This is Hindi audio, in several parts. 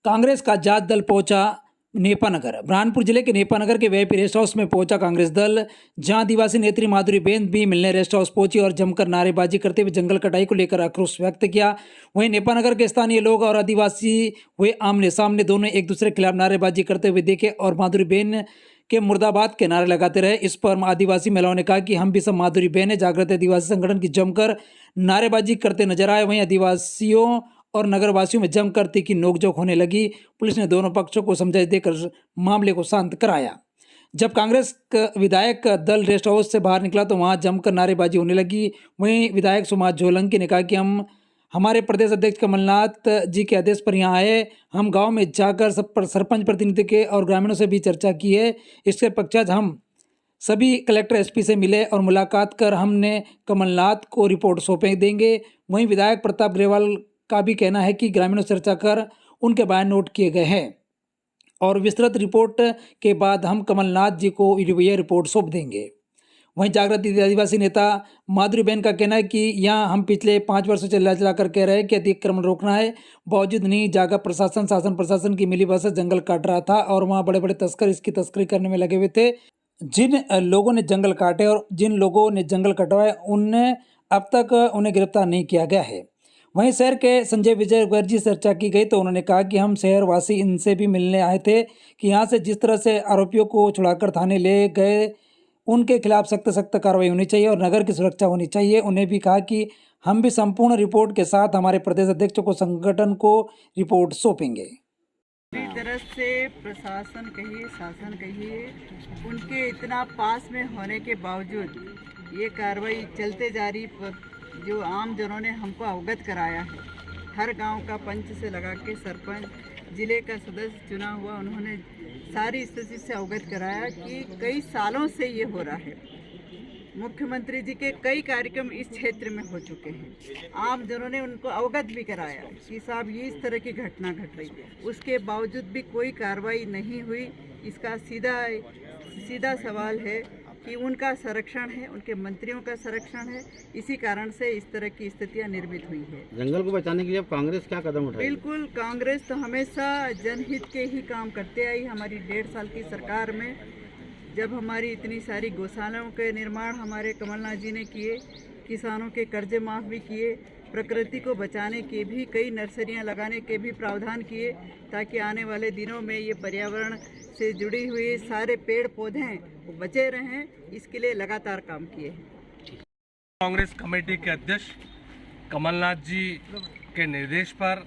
कांग्रेस का जात दल पहुंचा नेपानगर। बुरहानपुर जिले के नेपानगर के वीआईपी रेस्ट हाउस में पहुंचा कांग्रेस दल, जहां आदिवासी नेत्री माधुरी बेन भी मिलने रेस्ट हाउस पहुंची और जमकर नारेबाजी करते हुए जंगल कटाई को लेकर आक्रोश व्यक्त किया। वहीं नेपानगर के स्थानीय लोग और आदिवासी हुए आमने सामने, दोनों एक दूसरे के खिलाफ नारेबाजी करते हुए देखे और माधुरी बेन के मुर्दाबाद के नारे लगाते रहे। इस पर आदिवासी महिलाओं ने कहा कि हम भी सब माधुरी बेन है। जागृत आदिवासी संगठन की जमकर नारेबाजी करते नजर आए। वहीं आदिवासियों और नगरवासियों में जमकर तीखी नोकझोंक होने लगी। पुलिस ने दोनों पक्षों को समझाइश देकर मामले को शांत कराया। जब कांग्रेस का विधायक दल रेस्ट हाउस से बाहर निकला तो वहां जमकर नारेबाजी होने लगी। वहीं विधायक सुमाज जोलंकी ने कहा कि हम हमारे प्रदेश अध्यक्ष कमलनाथ जी के आदेश पर यहाँ आए। हम गांव में जाकर सरपंच प्रतिनिधि के और ग्रामीणों से भी चर्चा की है। इसके पश्चात हम सभी कलेक्टर एसपी से मिले और मुलाकात कर हमने कमलनाथ को रिपोर्ट सौंपे देंगे। वहीं विधायक प्रताप ग्रेवाल का भी कहना है कि ग्रामीणों से चर्चा कर उनके बयान नोट किए गए हैं और विस्तृत रिपोर्ट के बाद हम कमलनाथ जी को यह रिपोर्ट सौंप देंगे। वहीं जागृत आदिवासी नेता माधुरी बेन का कहना है कि यहाँ हम पिछले 5 वर्षों से चला कर कह रहे हैं कि अतिक्रमण रोकना है, बावजूद नहीं जागा शासन प्रशासन की मिली भगत जंगल काट रहा था और वहाँ बड़े बड़े तस्कर इसकी तस्करी करने में लगे हुए थे। जिन लोगों ने जंगल काटे और जिन लोगों ने जंगल कटवाए उन्हें अब तक उन्हें गिरफ्तार नहीं किया गया है। वहीं शहर के संजय विजय वर्जी से चर्चा की गई तो उन्होंने कहा कि हम शहरवासी इनसे भी मिलने आए थे कि यहाँ से जिस तरह से आरोपियों को छुड़ाकर थाने ले गए उनके खिलाफ सख्त कार्रवाई होनी चाहिए और नगर की सुरक्षा होनी चाहिए। उन्हें भी कहा कि हम भी संपूर्ण रिपोर्ट के साथ हमारे प्रदेश अध्यक्ष को संगठन को रिपोर्ट सौंपेंगे। पूरी तरह से प्रशासन कहिए शासन कहिए उनके इतना पास में होने के बावजूद ये कार्रवाई चलते जा रही। पर जो आम जनों ने हमको अवगत कराया है, हर गांव का पंच से लगा के सरपंच, जिले का सदस्य चुना हुआ, उन्होंने सारी स्थिति से अवगत कराया कि कई सालों से ये हो रहा है। मुख्यमंत्री जी के कई कार्यक्रम इस क्षेत्र में हो चुके हैं। आम जनों ने उनको अवगत भी कराया कि साहब ये इस तरह की घटना घट रही है, उसके बावजूद भी कोई कार्रवाई नहीं हुई। इसका सीधा सवाल है कि उनका संरक्षण है, उनके मंत्रियों का संरक्षण है, इसी कारण से इस तरह की स्थितियां निर्मित हुई है। जंगल को बचाने के लिए कांग्रेस क्या कदम उठाई? बिल्कुल, कांग्रेस तो हमेशा जनहित के ही काम करते आई। हमारी 1.5 साल की सरकार में जब हमारी इतनी सारी गौशालाओं के निर्माण हमारे कमलनाथ जी ने किए, किसानों के कर्जे माफ़ भी किए, प्रकृति को बचाने के भी कई नर्सरियां लगाने के भी प्रावधान किए ताकि आने वाले दिनों में ये पर्यावरण से जुड़ी हुई सारे पेड़ पौधे वो बचे रहें, इसके लिए लगातार काम किए हैं। कांग्रेस कमेटी के अध्यक्ष कमलनाथ जी के निर्देश पर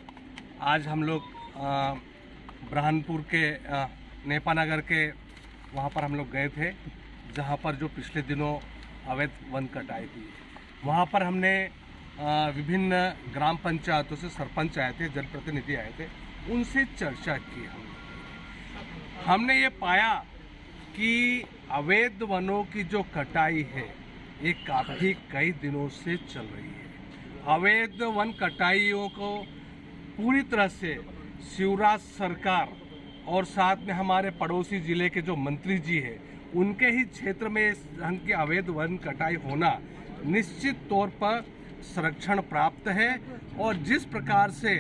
आज हम लोग बुरहानपुर के नेपानगर के वहाँ पर हम लोग गए थे, जहाँ पर जो पिछले दिनों अवैध वन कटाई थी। वहाँ पर हमने विभिन्न ग्राम पंचायतों से सरपंच आए थे, जनप्रतिनिधि आए थे, उनसे चर्चा की। हमने ये पाया कि अवैध वनों की जो कटाई है ये काफ़ी कई दिनों से चल रही है। अवैध वन कटाइयों को पूरी तरह से शिवराज सरकार और साथ में हमारे पड़ोसी ज़िले के जो मंत्री जी हैं उनके ही क्षेत्र में इस ढंग की अवैध वन कटाई होना निश्चित तौर पर संरक्षण प्राप्त है। और जिस प्रकार से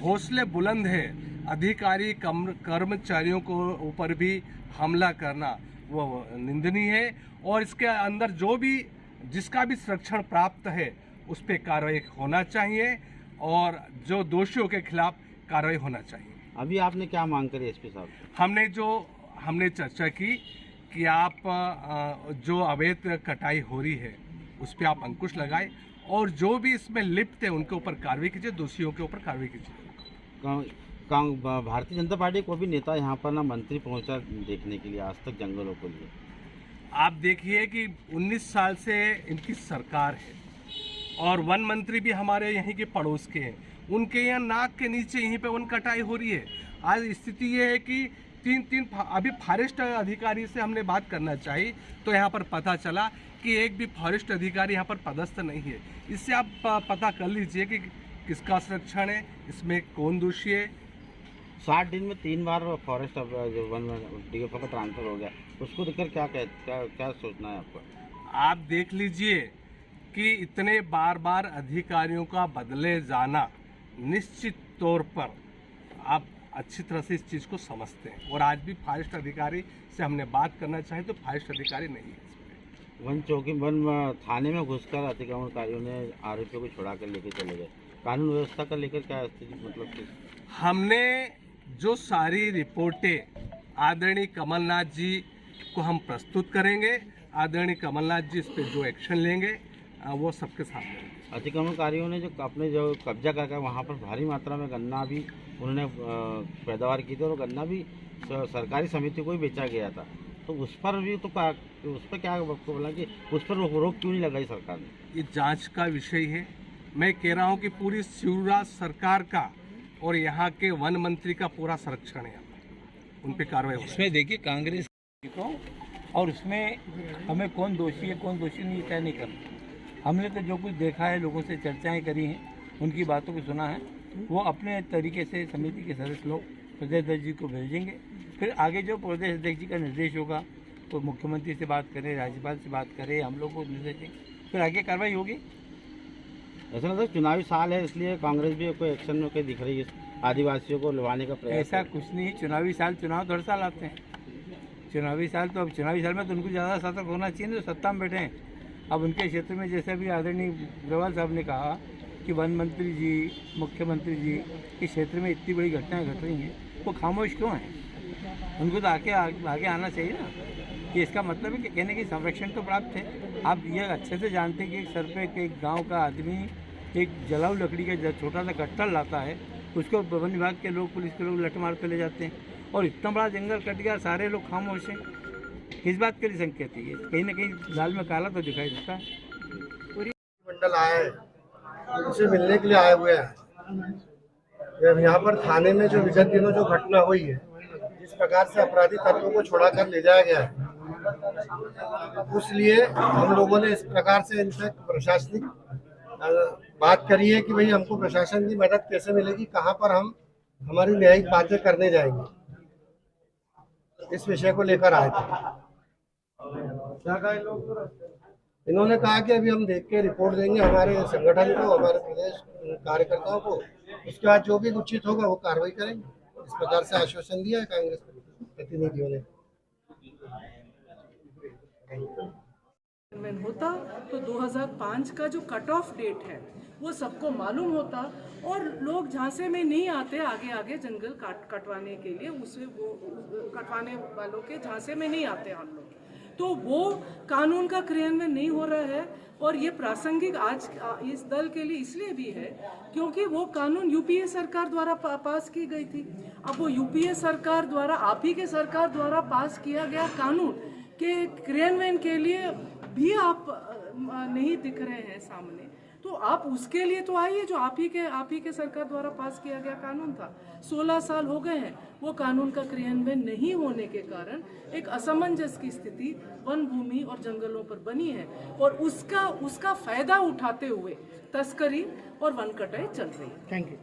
हौसले बुलंद है अधिकारी कर्मचारियों को ऊपर भी हमला करना वो निंदनीय है। और इसके अंदर जो भी जिसका भी संरक्षण प्राप्त है उस पर कार्रवाई होना चाहिए और जो दोषियों के खिलाफ कार्रवाई होना चाहिए। अभी आपने क्या मांग करी एसपी साहब? हमने चर्चा की कि आप जो अवैध कटाई हो रही है उस पर आप अंकुश लगाए और जो भी इसमें लिप्त है उनके ऊपर कार्रवाई कीजिए, दोषियों के ऊपर कार्रवाई कीजिए। भारतीय जनता पार्टी को भी नेता यहाँ पर ना मंत्री पहुँचा देखने के लिए आज तक जंगलों के लिए। आप देखिए कि 19 साल से इनकी सरकार है और वन मंत्री भी हमारे यहीं के पड़ोस के हैं, उनके यहाँ नाक के नीचे यहीं पे वन कटाई हो रही है। आज स्थिति ये है कि तीन अभी फॉरेस्ट अधिकारी से हमने बात करना चाहिए तो यहाँ पर पता चला कि एक भी फॉरेस्ट अधिकारी यहाँ पर पदस्थ नहीं है। इससे आप पता कर लीजिए कि किसका संरक्षण है, इसमें कौन दोषी है। 60 दिन में 3 बार फॉरेस्ट वन डीएफओ का ट्रांसफर हो गया, उसको देखकर क्या सोचना है आपको? आप देख लीजिए कि इतने बार अधिकारियों का बदले जाना निश्चित तौर पर आप अच्छी तरह से इस चीज़ को समझते हैं। और आज भी फॉरेस्ट अधिकारी से हमने बात करना चाहे तो फॉरेस्ट अधिकारी नहीं है। वन थाने में घुसकर अतिक्रमणकारियों ने आरोपियों को छुड़ा कर लेके चले गए। कानून व्यवस्था का लेकर क्या स्थिति, मतलब कि हमने जो सारी रिपोर्टें आदरणीय कमलनाथ जी को हम प्रस्तुत करेंगे, आदरणीय कमलनाथ जी इस पर जो एक्शन लेंगे वो सबके सामने होंगे। अतिक्रमणकारियों ने जो कब्जा करके वहाँ पर भारी मात्रा में गन्ना भी उन्होंने पैदावार की थी और गन्ना भी सरकारी समिति को ही बेचा गया था, तो उस पर भी तो उस पर क्या आपको बोला कि उस पर रोक क्यों नहीं लगाई सरकार ने? ये जांच का विषय है। मैं कह रहा हूँ कि पूरी शिवराज सरकार का और यहाँ के वन मंत्री का पूरा संरक्षण है, उन पर कार्रवाई हो। इसमें देखिए कांग्रेस को, और उसमें हमें कौन दोषी है कौन दोषी नहीं तय नहीं करना। हमने तो जो कुछ देखा है, लोगों से चर्चाएं करी हैं, उनकी बातों को सुना है, वो अपने तरीके से समिति के सदस्य लोग प्रदेश अध्यक्ष जी को भेजेंगे। फिर आगे जो प्रदेश अध्यक्ष जी का निर्देश होगा तो मुख्यमंत्री से बात करें, राज्यपाल से बात करें, हम लोग को निर्देश दें, फिर आगे कार्रवाई होगी। ऐसा लगता है चुनावी साल है इसलिए कांग्रेस भी कोई एक्शन में कोई दिख रही है, आदिवासियों को लुभाने का प्रयास। ऐसा कुछ नहीं, चुनावी साल चुनाव तो हर साल आते हैं। चुनावी साल तो अब चुनावी साल में तो उनको ज़्यादा सतर्क होना चाहिए, जो सत्ता में बैठे हैं। अब उनके क्षेत्र में जैसे अभी आदरणीय अग्रवाल साहब ने कहा कि वन मंत्री जी, मुख्यमंत्री जी के क्षेत्र में इतनी बड़ी घटनाएं घट रही हैं, वो खामोश क्यों हैं? उनको तो आगे आना चाहिए ना, कि इसका मतलब है कि कहने की संरक्षण तो प्राप्त है। आप ये अच्छे से जानते हैं कि एक सर पे एक गांव का आदमी एक जलाऊ लकड़ी का छोटा सा गट्ठर लाता है, उसको वन विभाग के लोग, पुलिस के लोग लट मार कर ले जाते हैं, और इतना बड़ा जंगल कट गया, सारे लोग खामोश हैं। किस बात के लिए संकेत है ये? कहीं ना कहीं लाल में काला तो दिखाई देता है। मंडल आए हैं, उनसे मिलने के लिए आए हुए हैं। यहाँ पर थाने में जो विगत दिनों जो घटना हुई है, जिस प्रकार से अपराधी तत्वों को छोड़ा कर ले जाया गया है, इसलिए हम लोगों ने इस प्रकार से इनसे प्रशासनिक बात करी है कि भाई हमको प्रशासन की मदद कैसे मिलेगी, कहाँ पर हम हमारी न्यायिक बातें करने जाएंगे, इस विषय को लेकर आए थे। क्या कहा इन्होंने कहा कि अभी हम देख के रिपोर्ट देंगे हमारे संगठन को, हमारे प्रदेश कार्यकर्ताओं को, उसके बाद जो भी उचित होगा वो कार्रवाई करेंगे। इस प्रकार से आश्वासन दिया है कांग्रेस प्रतिनिधियों ने। होता तो 2005 का जो कट ऑफ डेट है वो सबको मालूम होता, और लोग झांसे में नहीं आते आगे जंगल कटवाने के लिए, उसे वो कटवाने वालों के झांसे में नहीं आते हम लोग। तो वो कानून का क्रियान्वयन नहीं हो रहा है, और ये प्रासंगिक आज इस दल के लिए इसलिए भी है क्योंकि वो कानून यूपीए सरकार द्वारा पास की गई थी। अब वो यूपीए सरकार द्वारा, आप ही के सरकार द्वारा पास किया गया कानून के क्रियान्वयन के लिए भी आप नहीं दिख रहे हैं सामने, तो आप उसके लिए तो आइए, जो आप ही के सरकार द्वारा पास किया गया कानून था। 16 साल हो गए हैं, वो कानून का क्रियान्वयन नहीं होने के कारण एक असमंजस की स्थिति वन भूमि और जंगलों पर बनी है, और उसका फायदा उठाते हुए तस्करी और वन कटाई चल रही है। Thank you.